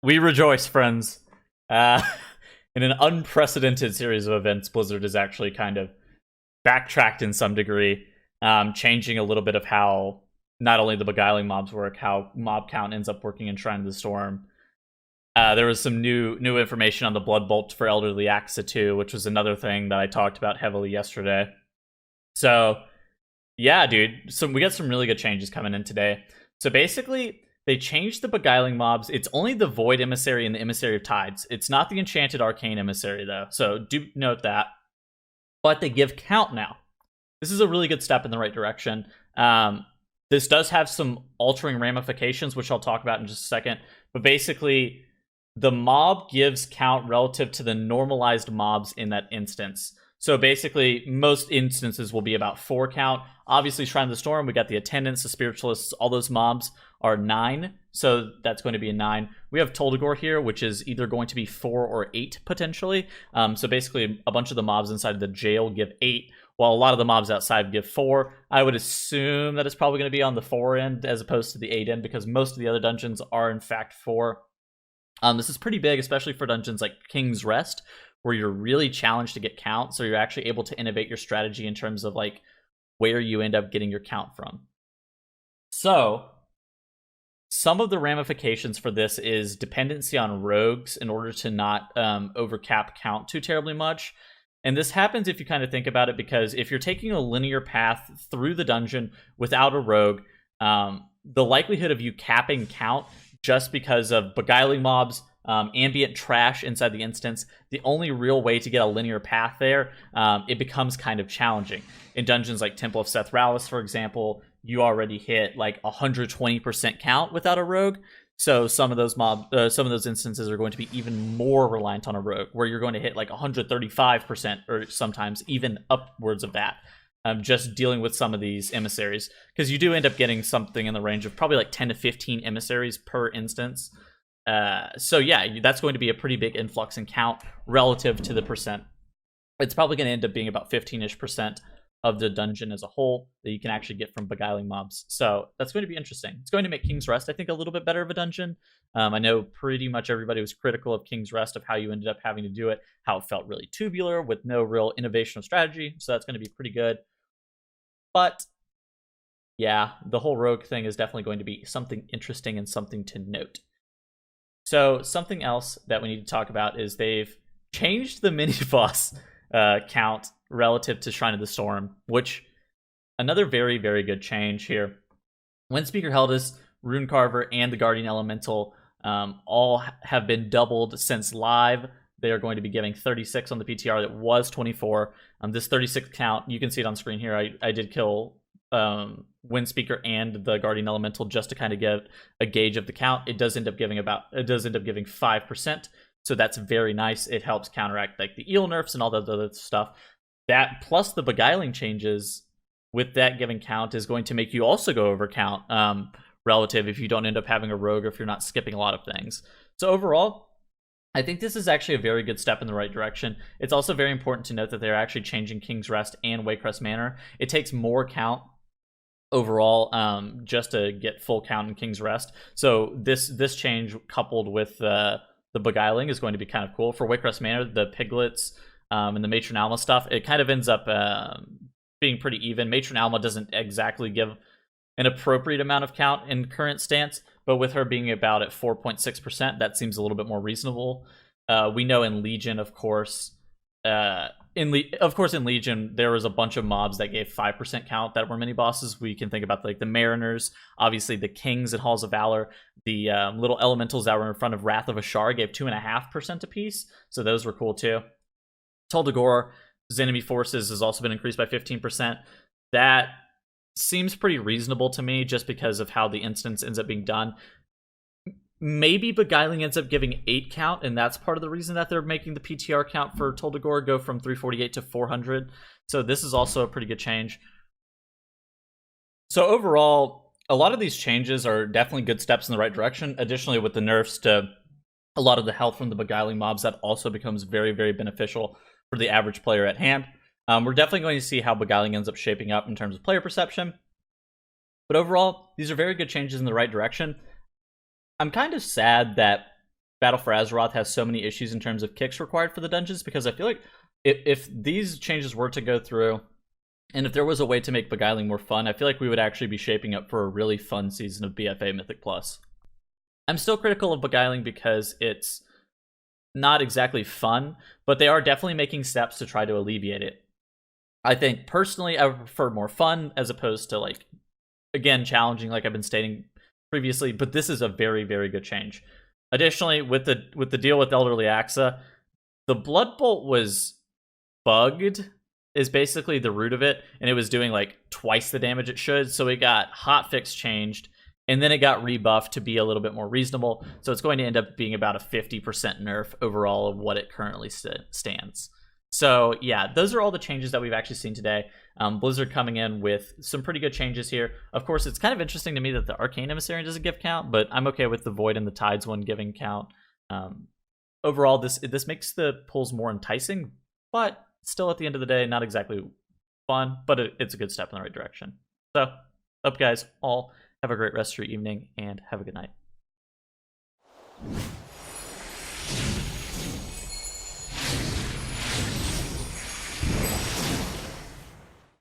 We rejoice, friends. Uh, in an unprecedented series of events, Blizzard has actually kind of backtracked in some degree, changing a little bit of how not only the beguiling mobs work, how mob count ends up working in Shrine of the Storm. There was some new information on the Blood Bolt for Elderly Axa 2, which was another thing that I talked about heavily yesterday. So, yeah, dude. So we got some really good changes coming in today. So basically, they changed the beguiling mobs. It's only the Void Emissary and the Emissary of Tides. It's not the Enchanted Arcane Emissary, though. So do note that. But they give count now. This is a really good step in the right direction. This does have some altering ramifications, which I'll talk about in just a second. But basically, the mob gives count relative to the normalized mobs in that instance. So basically, most instances will be about 4 count. Obviously, Shrine of the Storm, we got the Attendants, the Spiritualists, all those mobs are 9. So that's going to be a 9. We have Toldagor here, which is either going to be 4 or 8, potentially. So basically, a bunch of the mobs inside of the jail give 8, while a lot of the mobs outside give 4. I would assume that it's probably going to be on the 4 end as opposed to the 8 end, because most of the other dungeons are, in fact, 4. This is pretty big, especially for dungeons like King's Rest, where you're really challenged to get count, so you're actually able to innovate your strategy in terms of like where you end up getting your count from. So some of the ramifications for this is dependency on rogues in order to not overcap count too terribly much. And this happens if you kind of think about it, because if you're taking a linear path through the dungeon without a rogue, the likelihood of you capping count just because of beguiling mobs, ambient trash inside the instance, the only real way to get a linear path there, it becomes kind of challenging. In dungeons like Temple of Seth Rallis, for example, you already hit like 120% count without a rogue. So some of those instances are going to be even more reliant on a rogue, where you're going to hit like 135%, or sometimes even upwards of that. Just dealing with some of these emissaries, because you do end up getting something in the range of probably like 10 to 15 emissaries per instance. So yeah, that's going to be a pretty big influx in count relative to the percent. It's probably going to end up being about 15-ish% of the dungeon as a whole that you can actually get from beguiling mobs. So that's going to be interesting. It's going to make King's Rest, I think, a little bit better of a dungeon. I know pretty much everybody was critical of King's Rest, of how you ended up having to do it, how it felt really tubular with no real innovation of strategy. So that's going to be pretty good. But yeah, the whole rogue thing is definitely going to be something interesting and something to note. So something else that we need to talk about is they've changed the mini-boss count relative to Shrine of the Storm, which, another very, very good change here. Windspeaker Heldis, Runecarver, and the Guardian Elemental all have been doubled since live. They are going to be giving 36 on the PTR that was 24. This 36 count, you can see it on screen here. I did kill Windspeaker and the Guardian Elemental just to kind of get a gauge of the count. It does end up giving 5%. So that's very nice. It helps counteract like the eel nerfs and all that other stuff. That plus the beguiling changes with that giving count is going to make you also go over count relative if you don't end up having a rogue, or if you're not skipping a lot of things. So overall, I think this is actually a very good step in the right direction. It's also very important to note that they're actually changing King's Rest and Waycrest Manor. It takes more count overall just to get full count in King's Rest. So this change coupled with the beguiling is going to be kind of cool. For Waycrest Manor, the piglets and the Matron Alma stuff, it kind of ends up being pretty even. Matron Alma doesn't exactly give an appropriate amount of count in current stance, but with her being about at 4.6%, that seems a little bit more reasonable. We know in Legion, of course, in Legion, there was a bunch of mobs that gave 5% count that were mini bosses. We can think about like the Mariners, obviously the Kings and Halls of Valor, the little elementals that were in front of Wrath of Ashar gave 2.5% apiece, so those were cool too. Toldagor's enemy forces has also been increased by 15%. That seems pretty reasonable to me, just because of how the instance ends up being done. Maybe Beguiling ends up giving 8 count, and that's part of the reason that they're making the PTR count for Toldagor go from 348 to 400. So this is also a pretty good change. So overall, a lot of these changes are definitely good steps in the right direction. Additionally, with the nerfs to a lot of the health from the Beguiling mobs, that also becomes very, very beneficial for the average player at hand. We're definitely going to see how Beguiling ends up shaping up in terms of player perception. But overall, these are very good changes in the right direction. I'm kind of sad that Battle for Azeroth has so many issues in terms of kicks required for the dungeons, because I feel like if these changes were to go through, and if there was a way to make Beguiling more fun, I feel like we would actually be shaping up for a really fun season of BFA Mythic Plus. I'm still critical of Beguiling because it's not exactly fun, but they are definitely making steps to try to alleviate it. I think personally I would prefer more fun as opposed to, like, again, challenging, like I've been stating previously, but this is a very, very good change. Additionally, with the deal with Elderly Axa, the Blood Bolt was bugged, is basically the root of it, and it was doing like twice the damage it should, so it got hotfix changed, and then it got rebuffed to be a little bit more reasonable, so it's going to end up being about a 50% nerf overall of what it currently stands. So yeah, those are all the changes that we've actually seen today. Blizzard coming in with some pretty good changes here. Of course, it's kind of interesting to me that the Arcane Emissary doesn't give count, but I'm okay with the Void and the Tides one giving count. Overall, this makes the pulls more enticing, but still at the end of the day, not exactly fun, but it's a good step in the right direction. So, hope you guys all have a great rest of your evening, and have a good night.